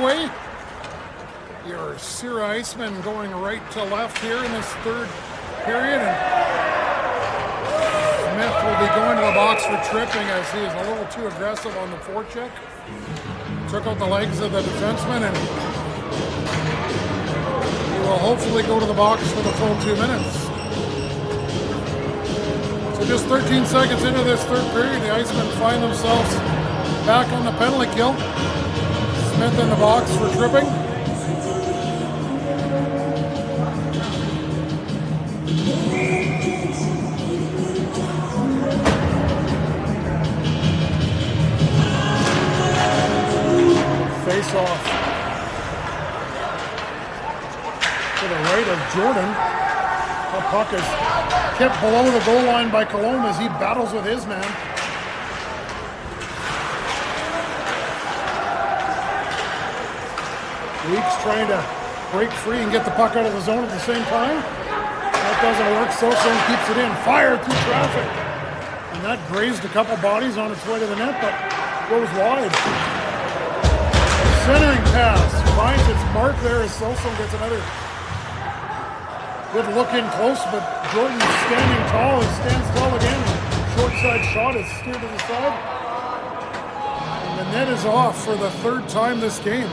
underway. Your Sierra Iceman going right to left here in this third period. And Smith will be going to the box for tripping as he is a little too aggressive on the forecheck. Took out the legs of the defenseman, and he will hopefully go to the box for the full 2 minutes. So just 13 seconds into this third period, the Icemen find themselves back on the penalty kill. Smith in the box for tripping. Face off to the right of Jordan. The puck is kept below the goal line by Cologne as he battles with his man. Weeks trying to break free and get the puck out of the zone at the same time. That doesn't work. Soson keeps it in. Fired through traffic. And that grazed a couple bodies on its way to the net, but goes wide. Centering pass finds its mark there as Soson gets another good look in close, but Jordan standing tall. He stands tall again. Short side shot is steered to the side. And the net is off for the third time this game.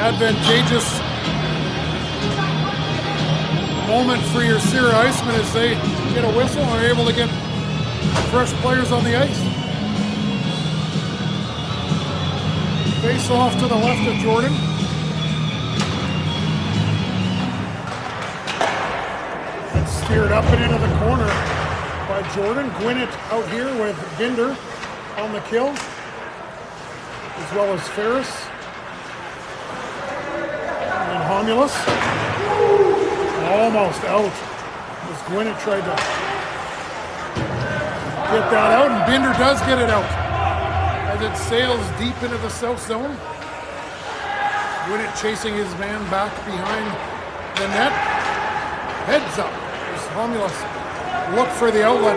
Advantageous moment for your Sierra Icemen as they get a whistle and are able to get fresh players on the ice. Face off to the left of Jordan. And steered up and into the corner by Jordan. Gwinnett out here with Binder on the kill, as well as Ferris. And Homulus. Almost out as Gwinnett tried to get that out, and Binder does get it out as it sails deep into the south zone. Gwinnett chasing his man back behind the net. Heads up as Homulus look for the outlet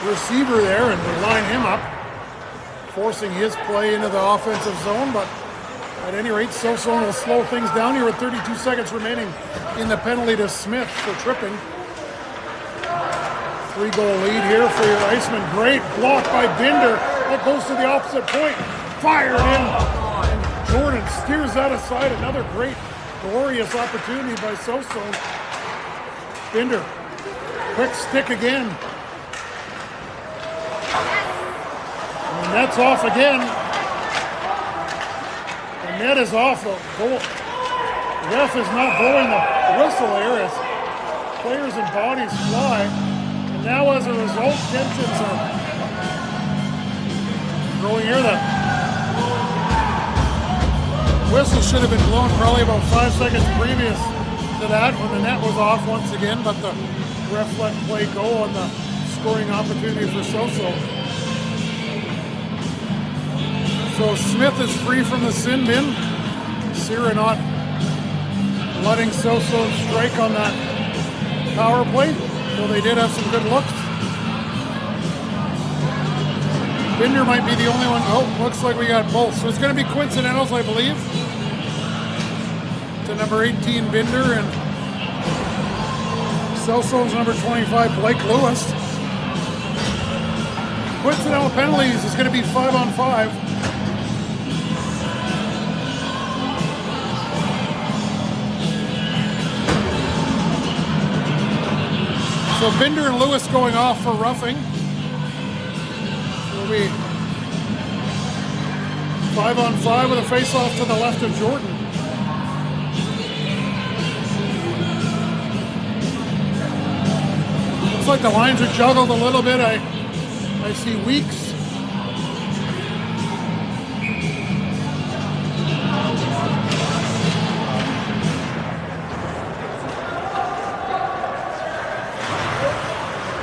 receiver there, and they line him up, forcing his play into the offensive zone. But at any rate, Soson will slow things down here with 32 seconds remaining in the penalty to Smith for tripping. 3-goal lead here for your Iceman. Great block by Binder. That goes to the opposite point. Fired in. And Jordan steers that aside. Another great, glorious opportunity by Soson. Binder. Quick stick again. And that's off again. The net is off. The goal. Ref is not blowing the whistle here as players and bodies fly. And now as a result, tensions are growing here. The whistle should have been blown probably about 5 seconds previous to that when the net was off once again, but the ref let play go on the scoring opportunity for Soso. So Smith is free from the sin bin. Sierra not letting Soso strike on that power play, so they did have some good looks. Binder might be the only one. Oh, looks like we got both. So it's going to be coincidentals, I believe. To number 18, Binder, and Soso's number 25, Blake Lewis. Coincidental penalties is going to be 5-on-5. So Binder and Lewis going off for roughing. It'll be 5-on-5 with a face-off to the left of Jordan. Looks like the lines are juggled a little bit. I see Weeks.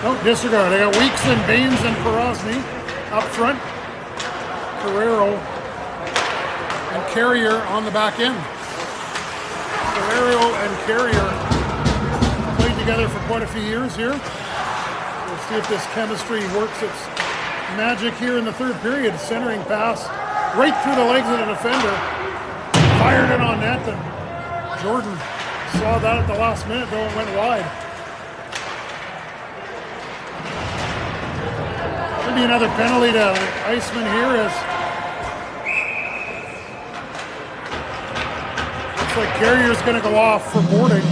Don't disregard. I got Weeks and Baines and Porosny up front. Carrero and Carrier on the back end. Carrero and Carrier played together for quite a few years here. There's See if this chemistry works its magic here in the third period. Centering pass right through the legs of the defender. Fired it on net, and Jordan saw that at the last minute, though it went wide. Maybe another penalty to Iceman here as looks like Carrier's going to go off for boarding.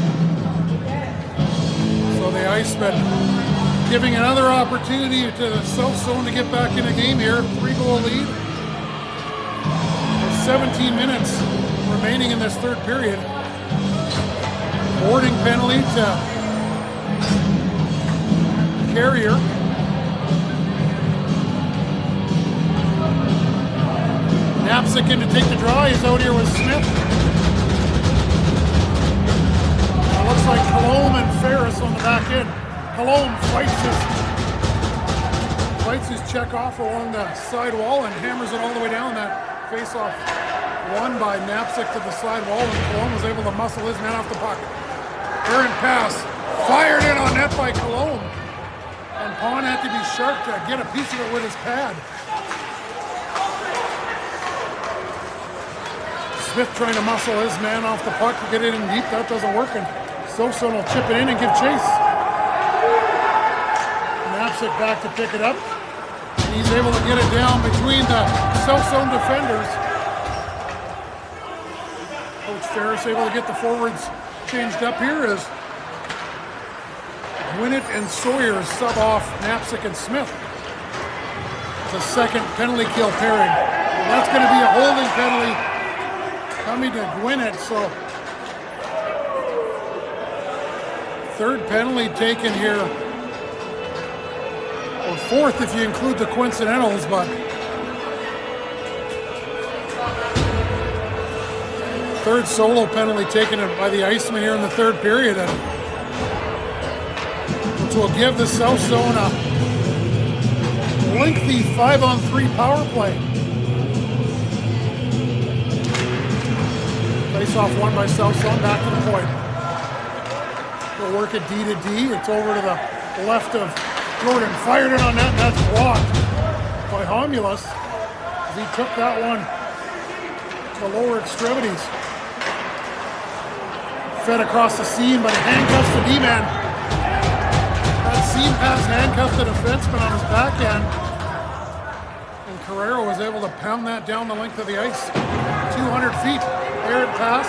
So the Iceman giving another opportunity to the South Zone to get back in the game here. 3-goal lead. With 17 minutes remaining in this third period. Boarding penalty to Carrier. Knapczyk in to take the draw. He's out here with Smith. It looks like Colomb and Ferris on the back end. Colomb fights his check off along the side wall and hammers it all the way down. That face-off won by Knapczyk to the side wall, and Colomb was able to muscle his man off the puck. Errant pass, fired in on net by Colomb, and Pond had to be sharp to get a piece of it with his pad. Smith trying to muscle his man off the puck to get it in deep. That doesn't work, and Soson will chip it in and give chase. Knapczyk back to pick it up. And he's able to get it down between the South Zone defenders. Coach Ferris able to get the forwards changed up here as Gwinnett and Sawyer sub off Knapczyk and Smith. It's a second penalty kill pairing. And that's going to be a holding penalty coming to Gwinnett. So third penalty taken here. Or fourth if you include the coincidentals, but third solo penalty taken by the Iceman here in the third period, which will give the South Zone a lengthy 5-on-3 power play. Face-off won by South Zone, back to the point. They'll work it D to D. It's over to the left of Jordan. Fired it on net, and that's blocked by Homulus. He took that one to lower extremities. Fed across the seam, but it handcuffs the D-man. That seam pass handcuffed the defenseman on his backhand. And Carrero was able to pound that down the length of the ice. 200 feet. Errant pass.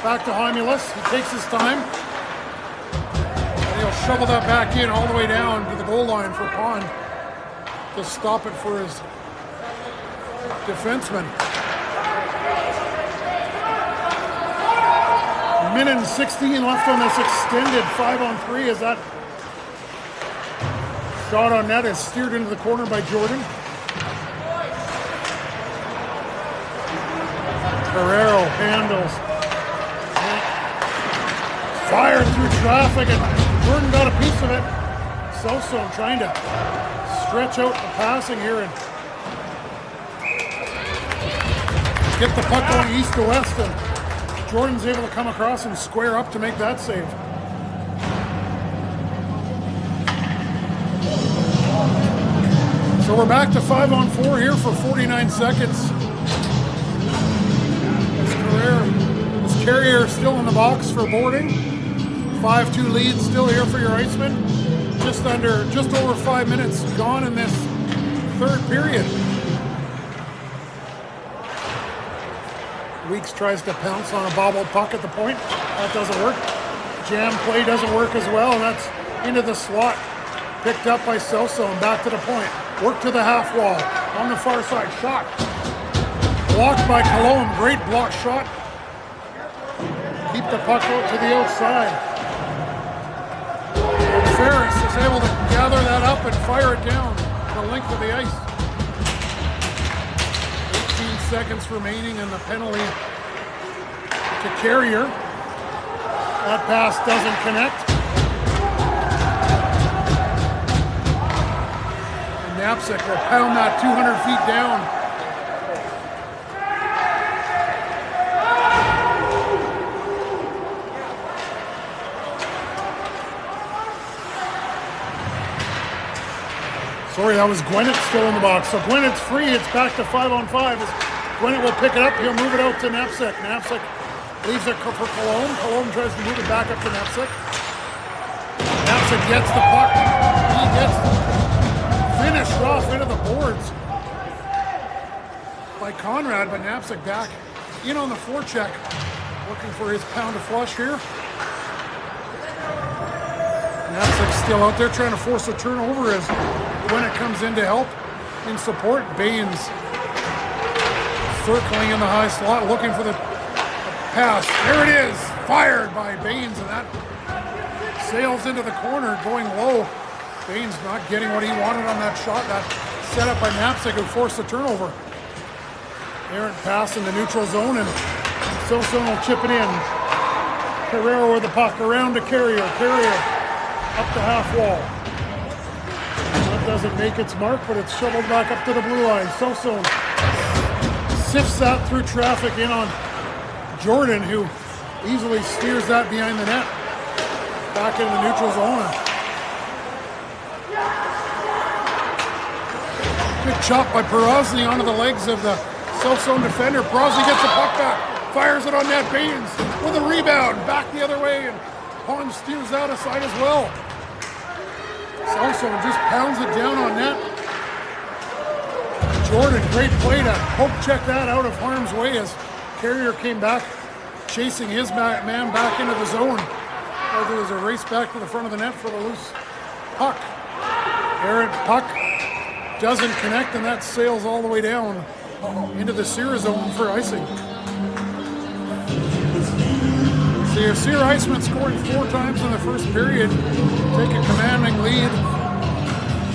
Back to Homulus. He takes his time. And he'll shovel that back in all the way down to the goal line for Pond to stop it for his defenseman. Minute and 16 left on this extended 5-on-3 as that shot on net is steered into the corner by Jordan. Carrero handles. Fired through traffic, and Jordan got a piece of it. Soson trying to stretch out the passing here and get the puck going east to west, and Jordan's able to come across and square up to make that save. So we're back to 5-on-4 here for 49 seconds. This Carrier still in the box for boarding. 5-2 lead still here for your Iceman. Just over 5 minutes gone in this third period. Weeks tries to pounce on a bobbled puck at the point. That doesn't work. Jam play doesn't work as well, and that's into the slot. Picked up by Soso and back to the point. Work to the half wall. On the far side, shot. Blocked by Colomb. Great block shot. Keep the puck out to the outside. And Ferris is able to gather that up and fire it down the length of the ice. 18 seconds remaining and the penalty to Carrier. That pass doesn't connect. And Knapczyk will pound that 200 feet down. Sorry, that was Gwinnett still in the box. So Gwinnett's free. It's back to 5-on-5. Gwinnett will pick it up. He'll move it out to Knapsack. Knapsack leaves it for Cologne. Cologne tries to move it back up to Knapsack. Knapsack gets the puck. He gets finished off into the boards by Conrad, but Knapsack back in on the forecheck, looking for his pound of flush here. Knapsack's still out there trying to force a turnover as Gwinnett comes in to help in support. Baines circling in the high slot, looking for the pass. There it is, fired by Baines, and that sails into the corner, going low. Baines not getting what he wanted on that shot. That set up by Knapsack, who forced the turnover. Errant pass in the neutral zone, and Silson will chip it in. Carrera with the puck, around to Carrier. Carrier up the half wall. That doesn't make its mark, but it's shoveled back up to the blue line. Silson sifts that through traffic in on Jordan, who easily steers that behind the net. Back in the neutral zone. Good chop by Perozzi onto the legs of the self-zone defender. Perozzi gets the puck back, fires it on net. Baines with a rebound, back the other way, and Pond steers out aside as well. Self-zone just pounds it down on net. Jordan, great play to poke check that out of harm's way as Carrier came back, chasing his man back into the zone. There was a race back to the front of the net for the loose puck. Errant puck doesn't connect, and that sails all the way down into the Sear zone for icing. So Sear Icemen scoring 4 times in the first period, take a commanding lead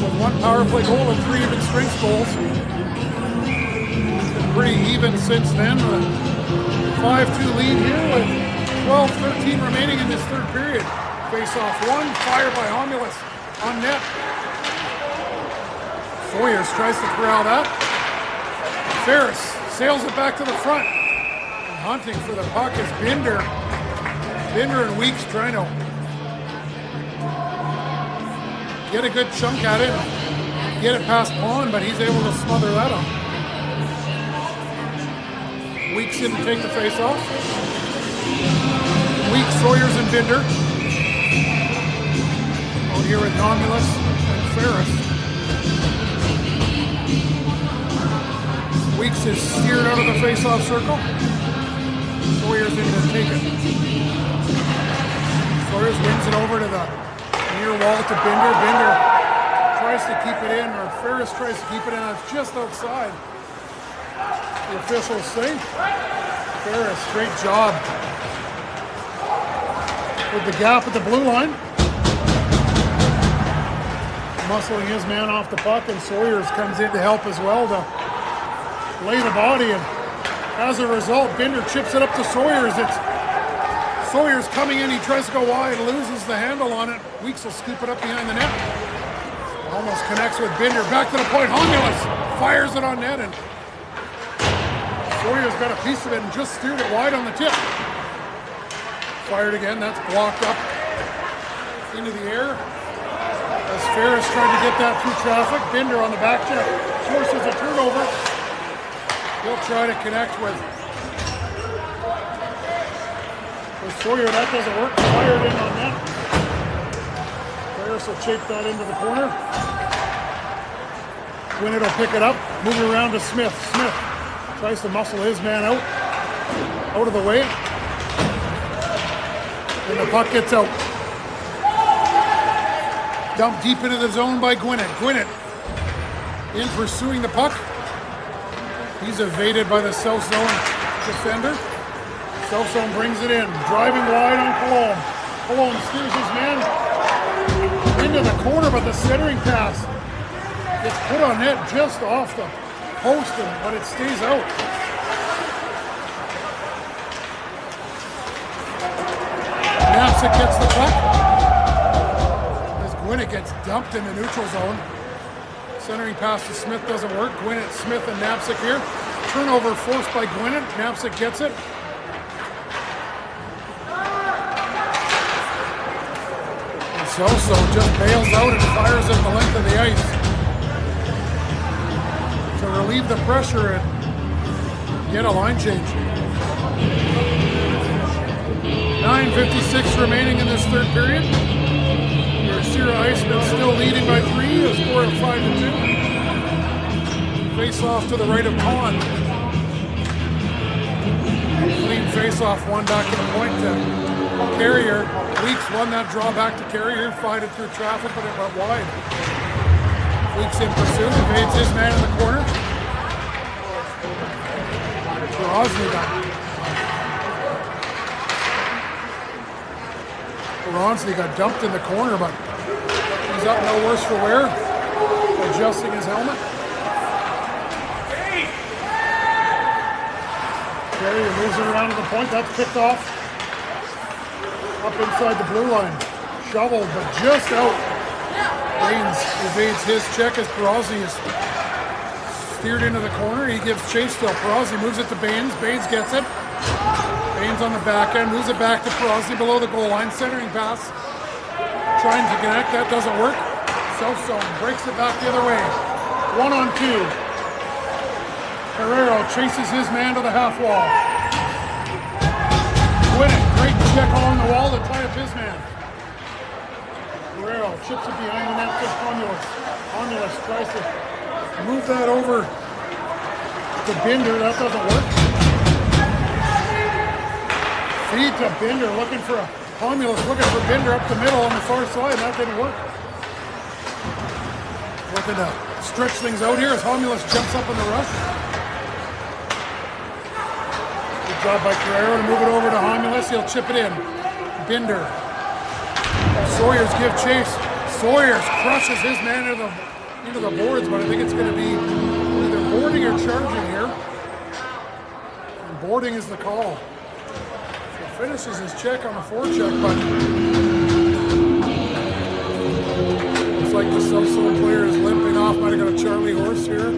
with 1 power play goal and 3 even strength goals. It's been pretty even since then. A 5-2 lead here with 12-13 remaining in this third period. Face off 1, fired by Homulus on net. Sawyers tries to corral that. Ferris sails it back to the front. And hunting for the puck is Binder. Binder and Weeks trying to get a good chunk at it, get it past Pond, but he's able to smother that up. Weeks in to take the face off. Weeks, Sawyers, and Binder. Out here with Nomulus and Ferris. Weeks is steered out of the face-off circle. Sawyers in to take it. Sawyers wins it over to the near wall to Binder. Binder tries to keep it in, or Ferris tries to keep it in. It's just outside. The officials say. Ferris, great job with the gap at the blue line. Muscling his man off the puck, and Sawyers comes in to help as well to lay the body, and as a result, Binder chips it up to Sawyers. It's Sawyers coming in, he tries to go wide, loses the handle on it. Weeks will scoop it up behind the net. Almost connects with Binder, back to the point. Homulus fires it on net, and Sawyers got a piece of it and just steered it wide on the tip. Fired again, that's blocked up into the air. As Ferris tried to get that through traffic, Binder on the back check forces a turnover. He'll try to connect with Sawyer. That doesn't work. Fired in on net. Ferris will shape that into the corner. Gwinnett will pick it up, move it around to Smith. Smith tries to muscle his man out of the way. And the puck gets out. Dumped deep into the zone by Gwinnett. Gwinnett in pursuing the puck. He's evaded by the South Zone defender. South Zone brings it in, driving wide on Cologne. Cologne steers his man into the corner, but the centering pass gets put on net just off the post, but it stays out. Knapsack gets the puck. As Gwinnett gets dumped in the neutral zone. Centering pass to Smith doesn't work. Gwinnett, Smith, and Knapsack here. Turnover forced by Gwinnett. Knapsack gets it. And so just bails out and fires at the length of the ice. to relieve the pressure and get a line change. 9:56 remaining in this third period. Sierra Iceman still leading by 3, a score of 5-2. Face off to the right of Pond. Clean face off, one back to the point to Carrier. Weeks won that draw back to Carrier, fired it through traffic, but it went wide. Weeks in pursuit, evades his man in the corner. Bronsley got dumped in the corner, but he's up no worse for wear, adjusting his helmet. Carrier moves it around to the point, that's picked off. Up inside the blue line. Shoveled, but just out. Baines evades his check as Perazzi is steered into the corner. He gives chase still. Perazzi moves it to Baines. Baines gets it. Baines on the back end, moves it back to Perazzi below the goal line. Centering pass. Trying to connect, that doesn't work. South zone, breaks it back the other way. 1-on-2. Herrero chases his man to the half wall. Win it, great check along the wall to tie up his man. Herrero chips it behind the net to Romulus. Romulus tries to move that over to Binder, that doesn't work. Feed to Binder, looking for a Romulus, looking for Binder up the middle on the far side, that didn't work. Looking to stretch things out here as Romulus jumps up in the rush. Good job by Carrero to move it over to Romulus, he'll chip it in. Binder. Sawyers give chase. Sawyers crushes his man into the boards, but I think it's going to be either boarding or charging here. And boarding is the call. Finishes his check on the forecheck, but looks like the South player is limping off. Might have got a Charlie horse here.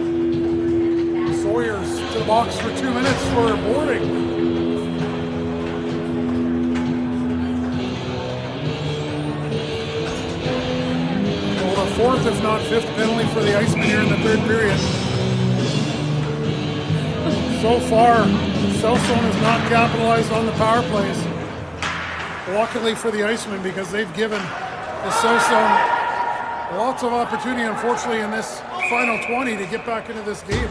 Sawyers to the box for 2 minutes for boarding. Well, the fourth, if not fifth, penalty for the Iceman here in the third period. So far, Southzone has not capitalized on the power plays. Luckily for the Icemen, because they've given the Southzone lots of opportunity, unfortunately, in this final 20 to get back into this game.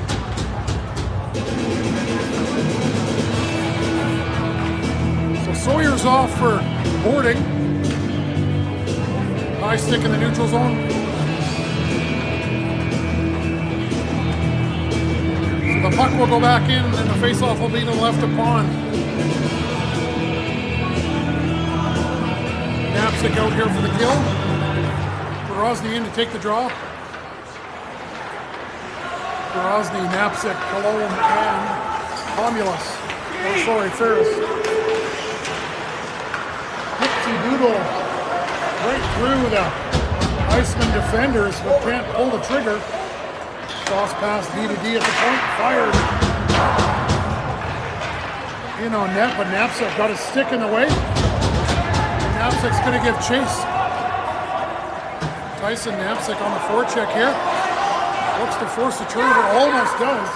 So Sawyer's off for boarding. High stick in the neutral zone. The puck will go back in, and the face-off will be to the left of Pond. Knapsack out here for the kill. Grozny in to take the draw. Grozny, Knapsack, Cologne, and Romulus. Oh, sorry, Ferris. Dipsy Doodle right through the Iceman defenders, but can't pull the trigger. Cross pass D to D at the point, fired. In on net, but Knapsack got his stick in the way. And Knapsack's going to give chase. Tyson Knapsack on the forecheck here. Looks to force the turnover, almost does.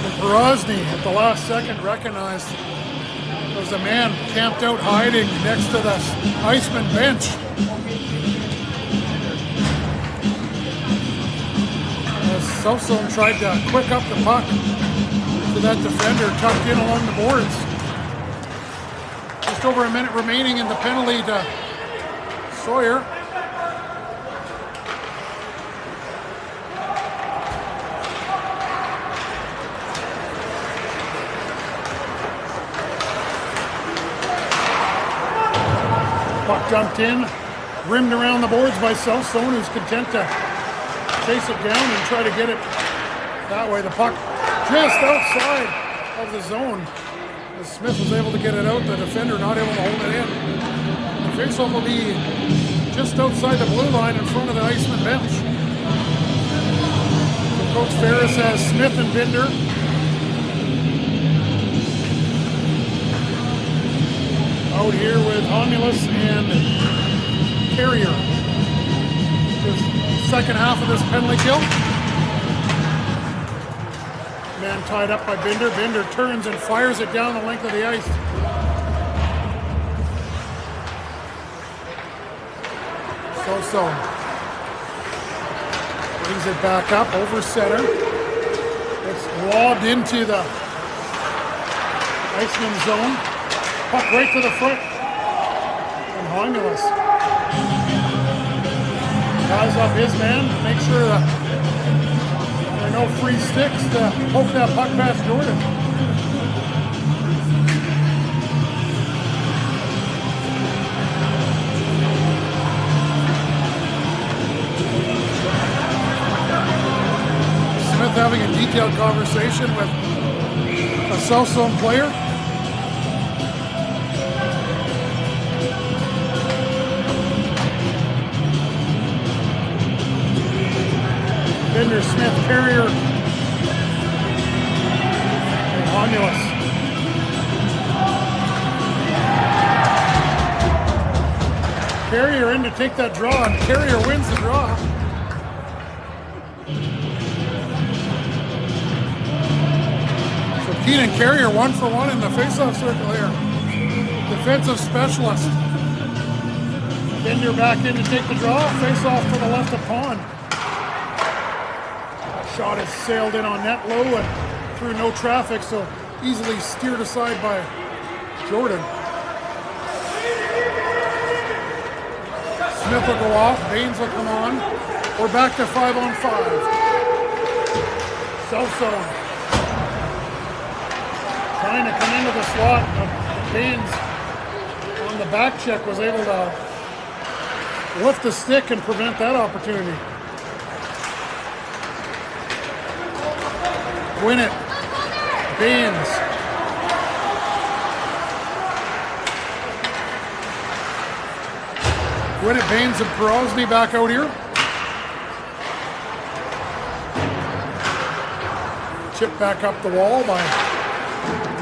And Grozny at the last second recognized there was a man camped out hiding next to the Iceman bench. Southzone tried to quick up the puck to that defender tucked in along the boards. Just over a minute remaining in the penalty to Sawyer. Puck dumped in, rimmed around the boards by Southzone, who's content to chase it down and try to get it that way. The puck just outside of the zone. As Smith was able to get it out, the defender not able to hold it in. The faceoff will be just outside the blue line in front of the Iceman bench. So Coach Ferris has Smith and Binder. Out here with Romulus and Carrier. his second half of this penalty kill. Man tied up by Binder. Binder turns and fires it down the length of the ice. So brings it back up over center. It's lobbed into the Iceman zone. Puck right to the front. And Homulus ties up his man to make sure that there are no free sticks to poke that puck past Jordan. Smith having a detailed conversation with a South Zone player. Binder, Smith, Carrier, and Homulus. Carrier in to take that draw, and Carrier wins the draw. So Keenan Carrier 1-for-1 in the faceoff circle here. Defensive specialist. Binder back in to take the draw. Faceoff to the left of Pond. Shot is sailed in on net low and through no traffic, so easily steered aside by Jordan. Smith will go off, Baines will come on. We're back to 5-on-5. South zone. Trying to come into the slot, but Baines on the back check was able to lift the stick and prevent that opportunity. Win it. Baines. Win it. Baines and Perosny back out here. Chip back up the wall by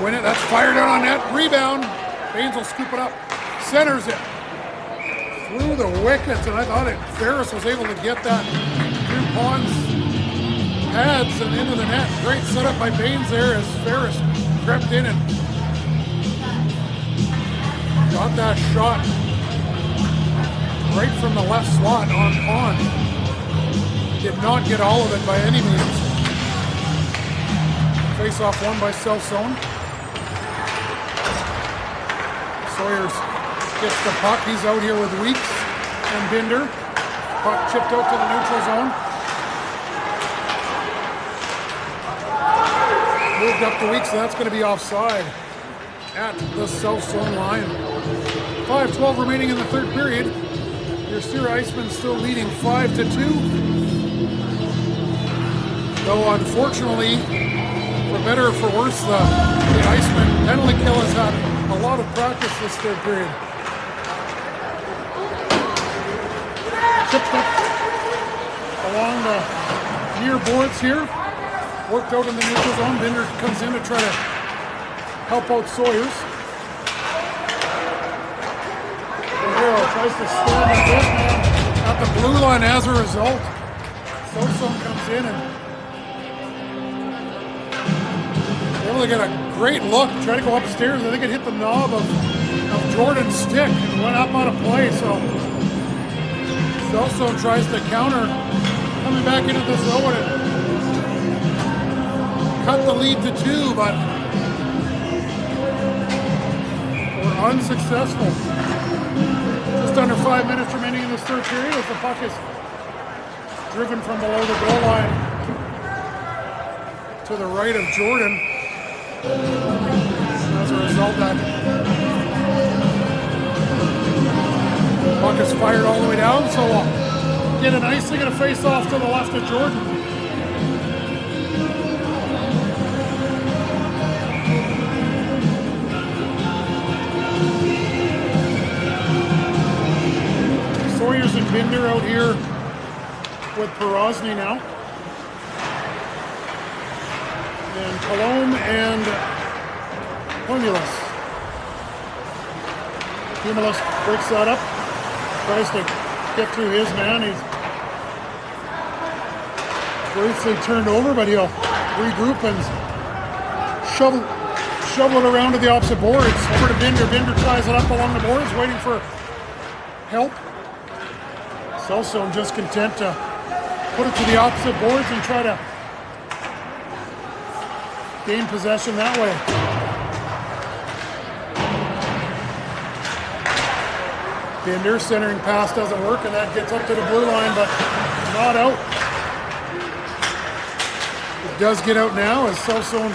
Win it. That's fired out on net. Rebound. Baines will scoop it up. Centers it. Through the wickets, and I thought Ferris was able to get that through Pond's pads and into the net. Great setup by Baines there as Ferris crept in and got that shot right from the left slot on Pond. Did not get all of it by any means. Face-off won by South Zone. Sawyers gets the puck. He's out here with Weeks and Binder. Puck chipped out to the neutral zone. Moved up to Weeks, so that's going to be offside at the South Zone line. 5:12 remaining in the third period. Your Steer Icemen still leading 5-2. Though unfortunately, for better or for worse, the Iceman penalty kill has had a lot of practice this third period. Chipped up along the near boards here. Worked out in the neutral zone. Binder comes in to try to help out Sawyers. Guerrero tries to stand the bit man at the blue line as a result. Sosa comes in and able to get a great look, try to go upstairs. I think it hit the knob of Jordan's stick and went up out of play. So Celso tries to counter, coming back into the zone and cut the lead to 2, but we're unsuccessful. Just under 5 minutes remaining in this third period as the puck is driven from below the goal line to the right of Jordan. As a result, that puck is fired all the way down, so we'll get an icing and a face-off to the left of Jordan. Sawyers and Binder out here with Perosny now. And Colomb and Cumulus. Cumulus breaks that up, tries to get through his man. He's Briefly turned over, but he'll regroup and shovel it around to the opposite boards. Over to Binder. Binder ties it up along the boards, waiting for help. Cellstone just content to put it to the opposite boards and try to gain possession that way. Binder centering pass doesn't work, and that gets up to the blue line, but not out. It does get out now as Cellstone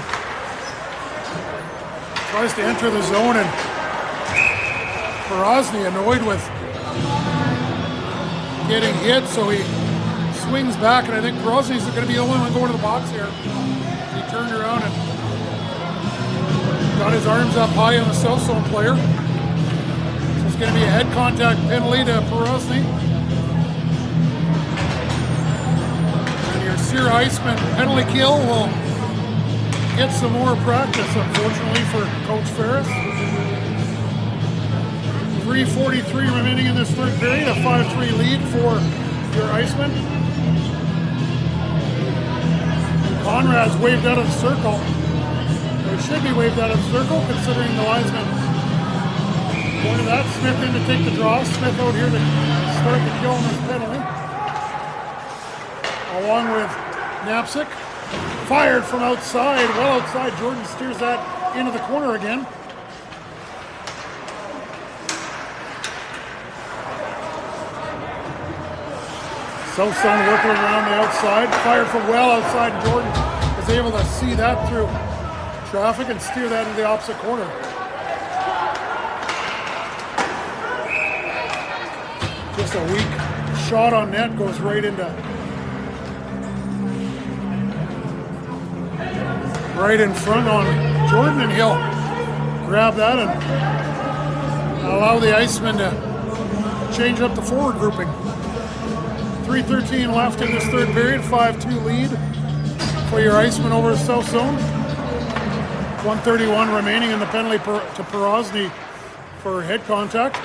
tries to enter the zone, and Porozny annoyed with getting hit, so he swings back, and I think Porozny's going to be the only one going to the box here. He turned around and got his arms up high on the Cellstone player. So it's going to be a head contact penalty to Porozny. And your Sear Iceman penalty kill will get some more practice, unfortunately, for Coach Ferris. 3:43 remaining in this third period, a 5-3 lead for your Iceman. Conrad's waved out of the circle. It should be waved out of the circle, considering the linesman pointed that. Smith in to take the draw. Smith out here to start the kill on this penalty. Along with Knapczyk. Fired from outside, well outside. Jordan steers that into the corner again. Cellstone working around the outside. Fired from well outside. Jordan is able to see that through traffic and steer that into the opposite corner. Just a weak shot on net, goes right in front on Jordan, and he'll grab that and allow the Iceman to change up the forward grouping. 3:13 left in this third period, 5-2 lead for your Iceman over Cellstone. 1:31 remaining in the penalty to Porozny for head contact.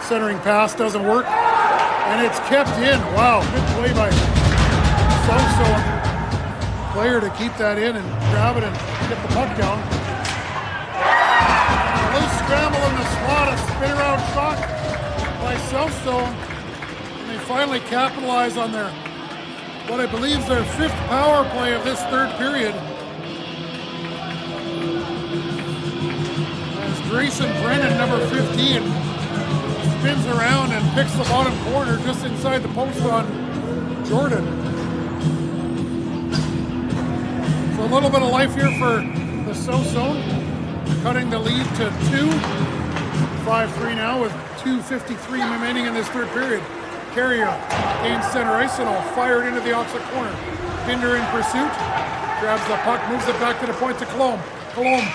Centering pass doesn't work, and it's kept in. Wow, good play by Cellstone player to keep that in and grab it and get the puck down. A loose scramble in the slot, a spin around shot by Cellstone. And they finally capitalize on their, what I believe is their fifth power play of this third period. As Grayson Brennan, number 15, spins around and picks the bottom corner just inside the post on Jordan. So a little bit of life here for the Cellstone, cutting the lead to 2. 5-3 now with 2:53 remaining in this third period. Carrier gains center ice and all fired into the opposite corner. Binder in pursuit, grabs the puck, moves it back to the point to Colomb. Colomb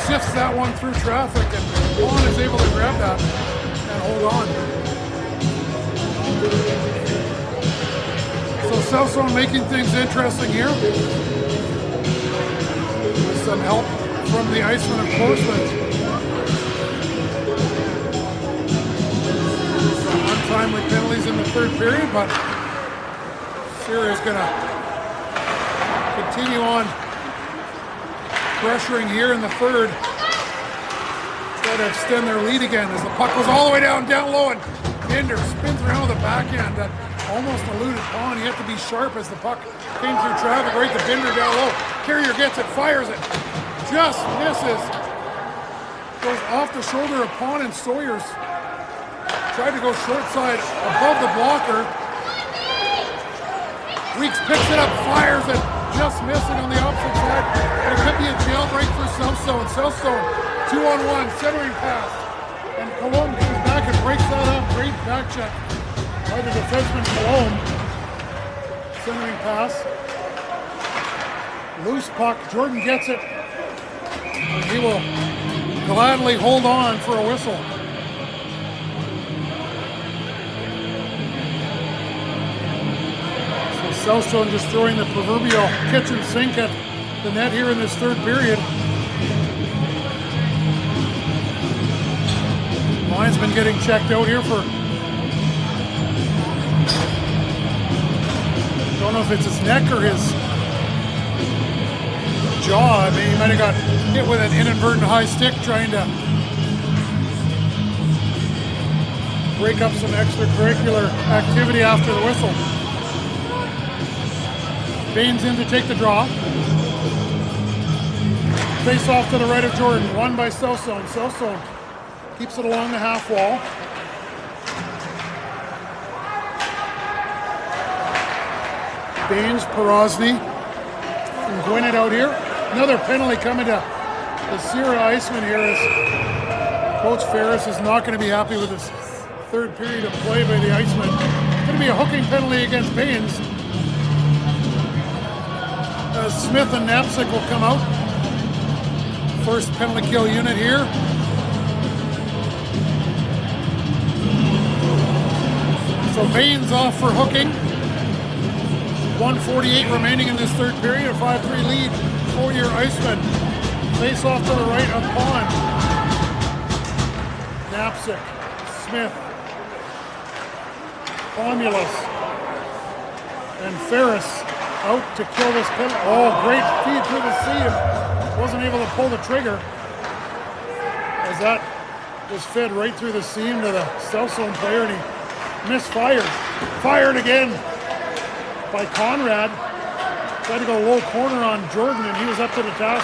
sifts that one through traffic, and Vaughn is able to grab that and hold on. So Cellstone making things interesting here. With some help from the Iceman, of course, with some untimely penalties in the third period, but Sear is going to continue on pressuring here in the third. Try to extend their lead again as the puck goes all the way down low, and Binder spins around with the backhand that almost eluded Pond. He had to be sharp as the puck came through traffic right to Binder down low. Carrier gets it, fires it, just misses. Goes off the shoulder of Pond, and Sawyers tried to go short side above the blocker. Weeks picks it up, fires it, just missing on the opposite side. And it could be a jailbreak for Cellstone. Cellstone, 2-on-1, centering pass. And Colomb comes back and breaks that up. Great back check by the defenseman Colomb. Centering pass. Loose puck. Jordan gets it. And he will gladly hold on for a whistle. Cellstone just throwing the proverbial kitchen sink at the net here in this third period. Linesman getting checked out here for don't know if it's his neck or his jaw. I mean, he might have got hit with an inadvertent high stick trying to break up some extracurricular activity after the whistle. Baines in to take the draw. Face off to the right of Jordan, won by South Zone. South Zone keeps it along the half wall. Baines, Porosny, and Gwynedd out here. Another penalty coming to the Sierra Iceman here as Coach Ferris is not going to be happy with this third period of play by the Iceman. It's going to be a hooking penalty against Baines. As Smith and Knapczyk will come out. First penalty kill unit here. So Baines off for hooking. 1:48 remaining in this third period. A 5-3 lead for your Iceman. Face off to the right of Pond. Knapczyk, Smith, Romulus, and Ferris out to kill this penalty. Oh, great feed through the seam. Wasn't able to pull the trigger as that was fed right through the seam to the South Zone player, and he misfired. Fired again by Conrad. Tried to go low corner on Jordan, and he was up to the task.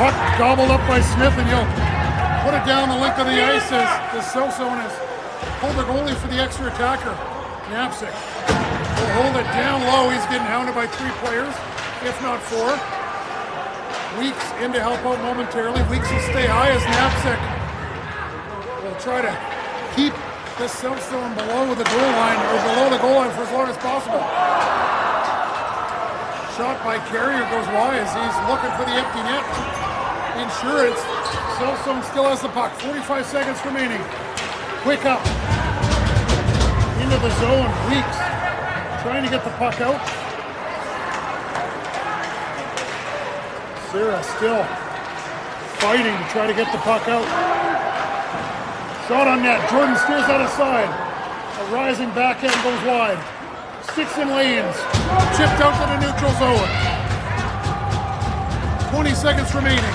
Puck gobbled up by Smith, and he'll put it down the length of the ice as the South Zone has pulled the goalie for the extra attacker. Knapczyk will hold it down low. He's getting hounded by 3 players, if not 4. Weeks in to help out momentarily. Weeks will stay high as Knapczyk will try to keep the South Zone below the goal line, or below the goal line for as long as possible. Shot by Carrier goes wide as he's looking for the empty net. Insurance. South Zone still has the puck. 45 seconds remaining. Quick up. Into the zone. Weeks trying to get the puck out. Sierra still fighting to try to get the puck out. Shot on net. Jordan steers out of side. A rising backhand goes wide. Sticks in lanes. Chipped out to the neutral zone. 20 seconds remaining.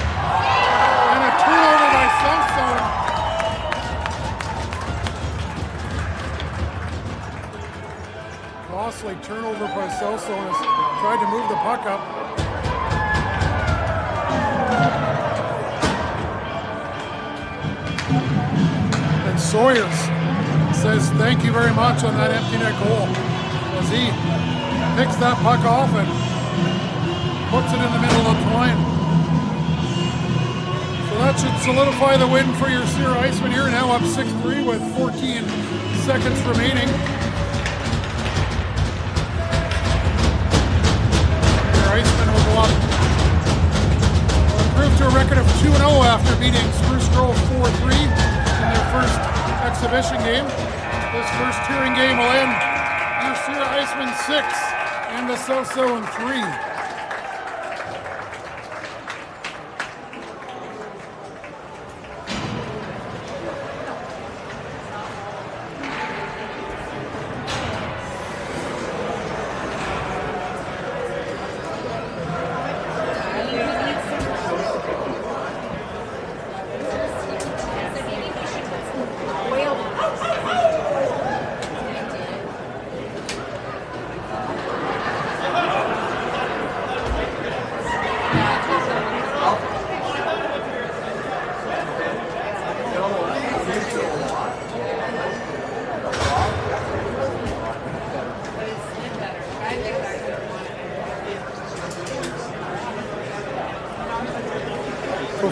And a turnover by South Zone. Costly turnover by South Zone as tried to move the puck up. And Sawyers says thank you very much on that empty net goal as he picks that puck off and puts it in the middle of the line. So that should solidify the win for your Sierra Iceman here, now up 6-3 with 14 seconds remaining. Your Iceman will go up, improved to a record of 2-0 after beating Spruce Grove 4-3 in their first exhibition game. This first touring game will end your Sierra Iceman 6 and the South Zone 3.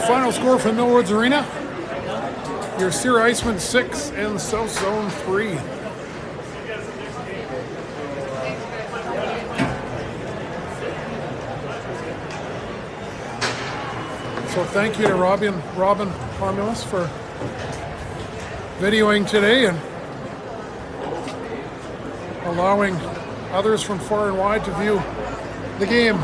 Final score from Millwoods Arena, your Sierra Iceman 6 and South Zone 3. So thank you to Robin Harmulus for videoing today and allowing others from far and wide to view the game.